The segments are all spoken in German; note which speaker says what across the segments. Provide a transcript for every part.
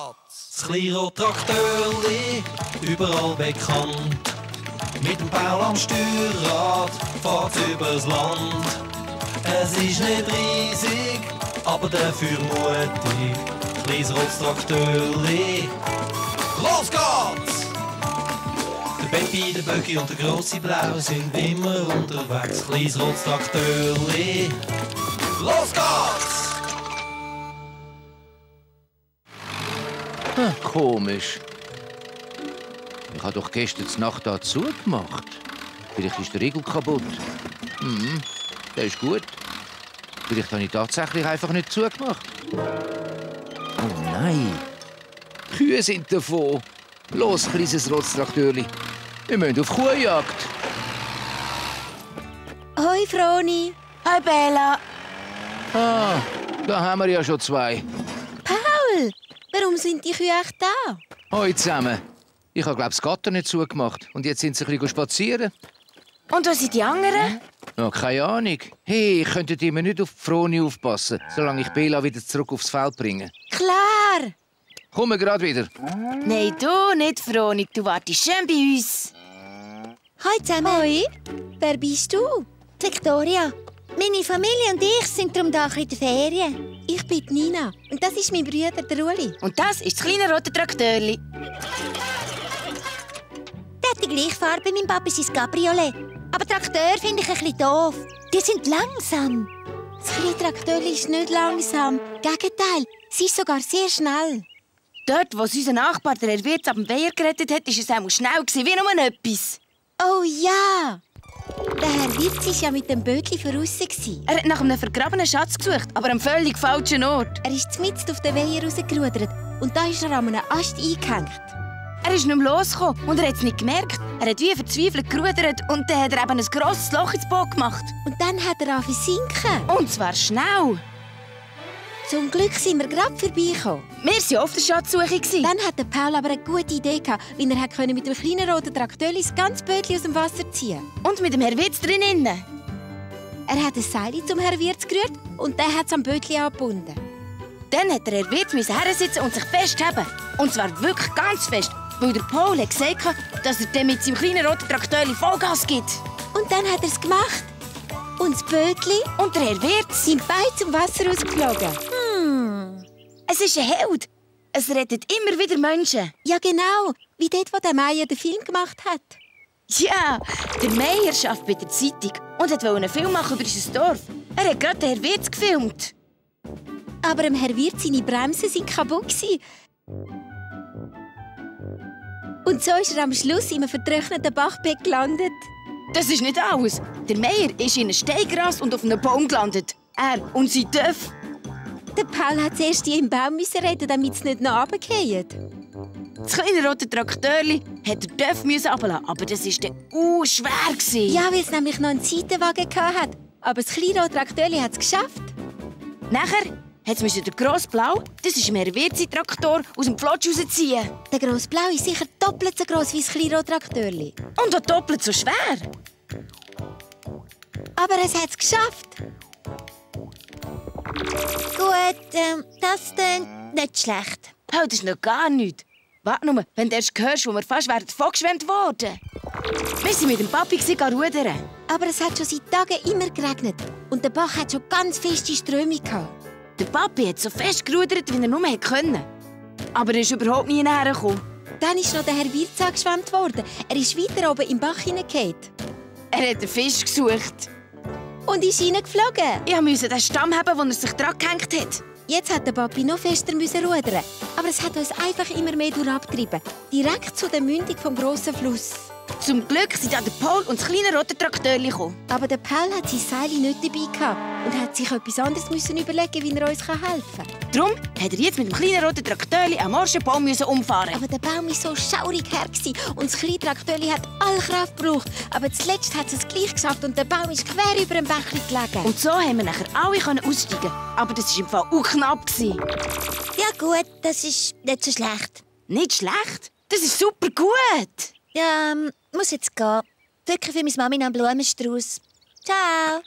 Speaker 1: Das Kleinrad-Traktörli, überall bekannt. Mit dem Paul am Steuerrad fährt's übers Land. Es ist nicht riesig, aber dafür mutig. Kleines rotes Traktörli, los geht's! Der Baby, der Böcki und der grosse Blau sind immer unterwegs. Kleines rotes Traktörli, los geht's!
Speaker 2: Komisch. Ich habe doch gestern Nacht hier zugemacht. Vielleicht ist der Riegel kaputt. Der ist gut. Vielleicht habe ich tatsächlich einfach nicht zugemacht. Oh nein. Kühe sind davon. Los, kleines Rotztraktörli. Wir müssen auf Kuhjagd.
Speaker 3: Hoi, Froni.
Speaker 4: Hi, Bella.
Speaker 2: Ah, da haben wir ja schon zwei.
Speaker 3: Paul, warum sind die Kühe echt da?
Speaker 2: Hoi zusammen. Ich habe, glaube ich, das Gatter nicht zugemacht. Und jetzt sind sie ein bisschen spazieren.
Speaker 4: Und wo sind die anderen?
Speaker 2: Ja, keine Ahnung. Hey, könntet ihr mir nicht auf die Froni aufpassen, solange ich Bela wieder zurück aufs Feld bringe?
Speaker 3: Klar.
Speaker 2: Kommen wir gerade wieder.
Speaker 4: Nein, du nicht, Veronik. Du wartest schön bei uns.
Speaker 3: Hoi zusammen. Hoi. Wer bist du?
Speaker 5: Victoria. Meine Familie und ich sind darum da in der Ferien.
Speaker 3: Ich bin Nina. Und das ist mein Bruder, der Uli.
Speaker 4: Und das ist das kleine rote Traktörli.
Speaker 5: Der hat die gleiche Farbe wie mein Papa sein Cabriolet. Aber Trakteur finde ich ein bisschen doof. Die sind langsam.
Speaker 3: Das kleine Traktor ist nicht langsam. Gegenteil, sie ist sogar sehr schnell.
Speaker 4: Dort, wo unser Nachbar, der Herr Wirtz, ab dem Weiher gerettet hat, war es auch schnell, wie nur etwas.
Speaker 3: Oh ja! Der Herr Wirtz war ja mit dem Bötli voraus.
Speaker 4: Er hat nach einem vergrabenen Schatz gesucht, aber am völlig falschen Ort.
Speaker 3: Er ist mitten auf den Weiher rausgerudert und da ist er an einem Ast eingehängt.
Speaker 4: Er ist nicht mehr losgekommen und er hat es nicht gemerkt. Er hat wie verzweifelt gerudert und dann hat er eben ein grosses Loch ins Boot gemacht.
Speaker 3: Und dann hat er angefangen zu sinken.
Speaker 4: Und zwar schnell.
Speaker 3: Zum Glück sind wir gerade vorbeigekommen.
Speaker 4: Wir waren auf der Schatzsuche.
Speaker 3: Dann hatte Paul aber eine gute Idee, wie er mit dem kleinen roten Traktor das ganze Bötli aus dem Wasser ziehen konnte.
Speaker 4: Und mit dem Herr Wirtz drinnen.
Speaker 3: Er hat ein Seil zum Herrn Wirtz gerührt und der hat es am Bötli angebunden.
Speaker 4: Dann hat der Herr Wirtz hersitzen und sich festheben. Und zwar wirklich ganz fest. Weil der Paul hat gesagt, dass er dann mit seinem kleinen roten Traktor Vollgas gibt.
Speaker 3: Und dann hat er es gemacht. Und das Bötli
Speaker 4: und der Herr Wirtz
Speaker 3: sind beide zum Wasser rausgeflogen.
Speaker 4: Es ist ein Held. Es rettet immer wieder Menschen.
Speaker 3: Ja, genau. Wie dort, wo der Meier den Film gemacht hat.
Speaker 4: Ja, der Meier arbeitet bei der Zeitung und wollte einen Film machen über unser Dorf. Er hat gerade den Herr Wirtz gefilmt.
Speaker 3: Aber dem Herr Wirtz seine Bremsen waren kaputt. Und so ist er am Schluss in einem vertrockneten Bachbeck gelandet.
Speaker 4: Das ist nicht alles. Der Meier ist in einem Steigras und auf einem Baum gelandet. Er und sein Töff.
Speaker 3: Der Paul hat zuerst die im Baum retten, damit es nicht noch runterfällt.
Speaker 4: Das kleine rote Traktörli hat der Töff runterlassen, aber das war dann schwer.
Speaker 3: Ja, weil es nämlich noch einen Seitenwagen hatte. Aber das kleine rote Traktörli hat es geschafft.
Speaker 4: Nachher musste der grosse Blau, das ist mehr WC-Traktor, aus dem Pflotsch rausziehen.
Speaker 3: Der grosse Blau ist sicher doppelt so gross wie das kleine Traktörli.
Speaker 4: Und auch doppelt so schwer.
Speaker 3: Aber es hat es geschafft.
Speaker 5: Gut, das klingt nicht schlecht.
Speaker 4: Oh, das ist noch gar nichts. Warte nur, wenn du erst hörst, wo wir fast vorgeschwemmt wurden. Wir waren mit dem Papi rudern.
Speaker 3: Aber es hat schon seit Tagen immer geregnet. Und der Bach hat schon ganz feste Strömung gehabt.
Speaker 4: Der Papi hat so fest gerudert, wie er nur konnte. Aber er ist überhaupt nie näher gekommen.
Speaker 3: Dann ist noch der Herr Wirtz angeschwemmt worden. Er ist weiter oben im Bach hineingefallen.
Speaker 4: Er hat einen Fisch gesucht.
Speaker 3: Und ist hineingeflogen.
Speaker 4: Ich musste den Stamm haben, wo er sich dran gehängt hat.
Speaker 3: Jetzt hat der Papi noch fester rudern. Aber es hat uns einfach immer mehr durchabgetrieben. Direkt zu der Mündung vom grossen Fluss.
Speaker 4: Zum Glück sind ja der Paul und das kleine rote Traktörli gekommen.
Speaker 3: Aber der Paul hat sein Seil nicht dabei gehabt und hat sich etwas anderes überlegen, wie er uns helfen kann.
Speaker 4: Darum hat er jetzt mit dem kleinen roten Traktörli am Morschenbaum umfahren.
Speaker 3: Aber der Baum war so schaurig her und das kleine Traktörli hat alle Kraft gebraucht. Aber zuletzt hat es gleich geschafft und der Baum ist quer über dem Bächli gelegen.
Speaker 4: Und so haben wir nachher alle aussteigen. Aber das war im Fall auch knapp.
Speaker 5: Ja gut, das ist nicht so schlecht.
Speaker 4: Nicht schlecht? Das ist super gut.
Speaker 5: Ja, muss jetzt gehen. Drücke für meine Mami einen Blumenstrauß. Ciao.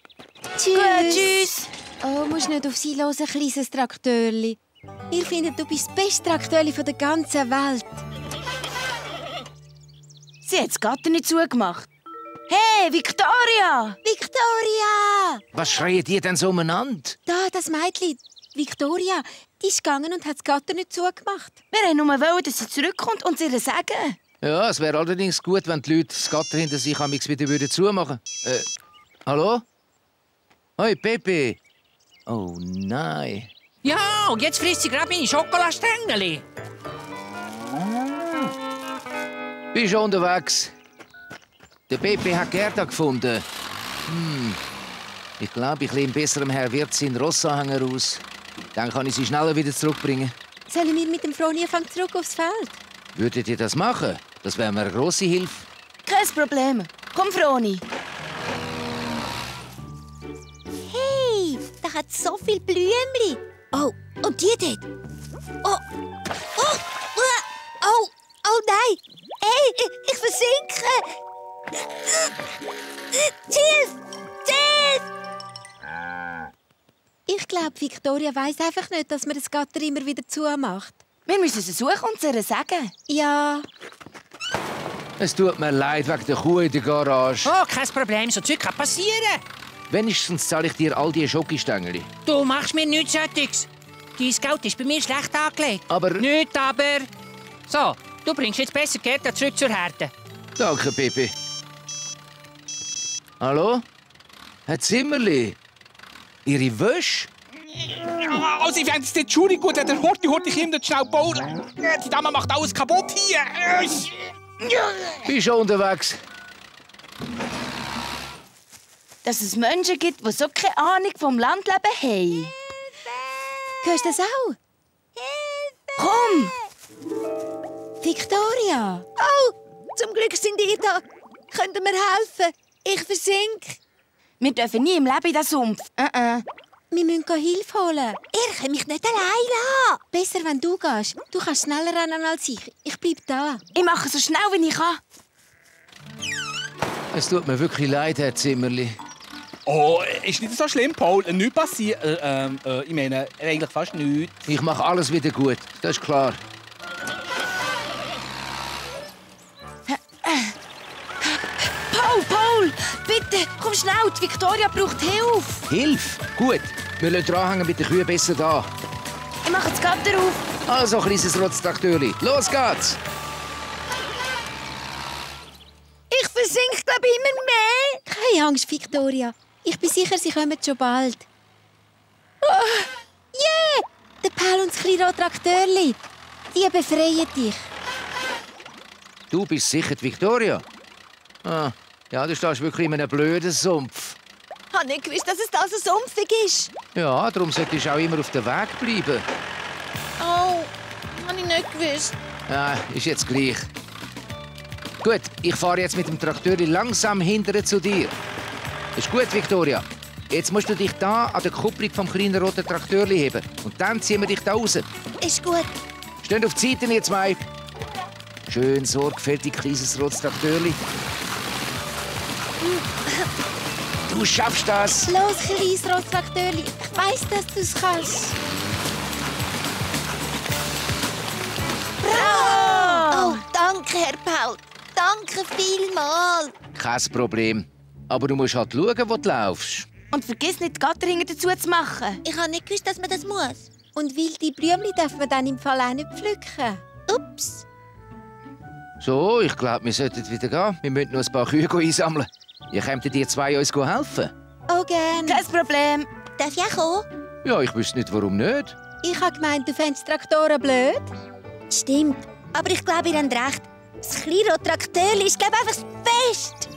Speaker 3: Tschüss.
Speaker 4: Gut, tschüss.
Speaker 3: Oh, musst nicht auf sie hören, kleines Traktörli. Ihr findet, du bist das beste Traktöli der ganzen Welt.
Speaker 4: Sie hat das Gatter nicht zugemacht. Hey, Victoria!
Speaker 3: Victoria!
Speaker 2: Was schreien die denn so umeinander?
Speaker 3: Da, das Mädchen, Victoria, die ist gegangen und hat das Gatter nicht zugemacht.
Speaker 4: Wir wollten nur wollen, dass sie zurückkommt und sie ihr sagen.
Speaker 2: Ja, es wäre allerdings gut, wenn die Leute das Gatter hinter sich wieder zumachen würden. Hallo? Hoi, Pepe. Oh nein.
Speaker 6: Ja, und jetzt frisst sie gerade meine Schokoladenstängel.
Speaker 2: Bin schon unterwegs. Der Pepe hat Gerda gefunden. Ich glaube, ich lehne besser am Herr Wirt seinen Rossanhänger aus. Dann kann ich sie schneller wieder zurückbringen.
Speaker 3: Sollen wir mit dem Froni zurück aufs Feld?
Speaker 2: Würdet ihr das machen? Das wäre mir eine grosse Hilfe.
Speaker 4: Kein Problem. Komm, Froni.
Speaker 5: Hey, da hat so viel Blümchen. Oh, und die dort. Oh, oh, oh, oh nein. Hey, ich versinke. Hilfe! Hilfe!
Speaker 3: Ich glaube, Victoria weiss einfach nicht, dass man das Gatter immer wieder zumacht.
Speaker 4: Wir müssen sie suchen und sie ihr sagen.
Speaker 3: Ja.
Speaker 2: Es tut mir leid wegen der Kuh in der Garage.
Speaker 6: Oh, kein Problem, so Zeug kann passieren.
Speaker 2: Wenigstens zahle ich dir all die Schokostängel.
Speaker 6: Du machst mir nichts Solches. Dein Geld ist bei mir schlecht angelegt.
Speaker 2: Aber...
Speaker 6: Nicht aber. So, du bringst jetzt besser Gerda zurück zur Herde.
Speaker 2: Danke, Pepe. Hallo? Herr Zimmerli? Ihre Wäsche?
Speaker 7: Also, ich fände es nicht schuldig gut, der Horti Kinder schnell bauen. Die Dame macht alles kaputt hier.
Speaker 2: Bin schon unterwegs.
Speaker 4: Dass es Menschen gibt, die so keine Ahnung vom Landleben haben.
Speaker 3: Hörst du das auch?
Speaker 4: Komm!
Speaker 3: Victoria!
Speaker 5: Oh, zum Glück sind ihr da. Könnt ihr mir helfen? Ich versinke.
Speaker 4: Wir dürfen nie im Leben in den Sumpf.
Speaker 3: Wir müssen Hilfe holen.
Speaker 5: Ihr könnt mich nicht allein lassen.
Speaker 3: Besser, wenn du gehst. Du kannst schneller rennen als ich. Ich bleib da.
Speaker 4: Ich mache so schnell, wie ich kann.
Speaker 2: Es tut mir wirklich leid, Herr Zimmerli.
Speaker 7: Oh, ist nicht so schlimm, Paul. Nichts passiert. Ich meine, eigentlich fast nichts.
Speaker 2: Ich mache alles wieder gut, das ist klar.
Speaker 4: Paul, bitte, komm schnell. Die Victoria braucht Hilfe.
Speaker 2: Hilfe? Gut. Wir lassen dranhängen mit den Kühen besser da.
Speaker 4: Ich mache das Gatter auf.
Speaker 2: Also, kleines Rotztraktörli. Los geht's!
Speaker 5: Ich versinke, glaube ich, immer mehr.
Speaker 3: Keine Angst, Victoria. Ich bin sicher, sie kommen schon bald.
Speaker 5: Yeah!
Speaker 3: Der Paul und das kleine Traktörli. Die befreien dich.
Speaker 2: Du bist sicher die Victoria? Ah, ja, du stehst wirklich in einem blöden Sumpf.
Speaker 5: Ich habe nicht gewusst, dass es da so sumpfig ist.
Speaker 2: Ja, darum solltest du auch immer auf dem Weg bleiben.
Speaker 5: Oh, habe ich nicht gewusst.
Speaker 2: Ja, ist jetzt gleich. Gut, ich fahre jetzt mit dem Traktor langsam hinterher zu dir. Ist gut, Victoria. Jetzt musst du dich da an der Kupplung vom kleinen roten Traktor heben. Und dann ziehen wir dich da raus.
Speaker 5: Ist gut.
Speaker 2: Steht auf die Seiten, ihr zwei. Schön sorgfältig, kleines rotes Traktor. Du schaffst das.
Speaker 3: Los, kleines Rotztraktörli. Ich weiss, dass du es kannst.
Speaker 5: Oh, danke, Herr Paul. Danke vielmals.
Speaker 2: Kein Problem. Aber du musst halt schauen, wo du laufst.
Speaker 4: Und vergiss nicht, die Gatterringe dazu zu machen.
Speaker 5: Ich habe nicht gewusst, dass man das muss.
Speaker 3: Und wilde Blümchen darf man dann im Fall auch nicht pflücken.
Speaker 5: Ups.
Speaker 2: So, ich glaube, wir sollten wieder gehen. Wir müssen noch ein paar Kühe einsammeln. Ihr könnt die zwei uns helfen?
Speaker 3: Oh, gern.
Speaker 4: Kein Problem.
Speaker 5: Darf ich auch kommen?
Speaker 2: Ja, ich wüsste nicht, warum nicht.
Speaker 3: Ich habe gemeint, du fändest Traktoren blöd.
Speaker 5: Stimmt. Aber ich glaube, ihr habt recht. Das kleine Traktörli ist, glaube ich, einfach das Beste.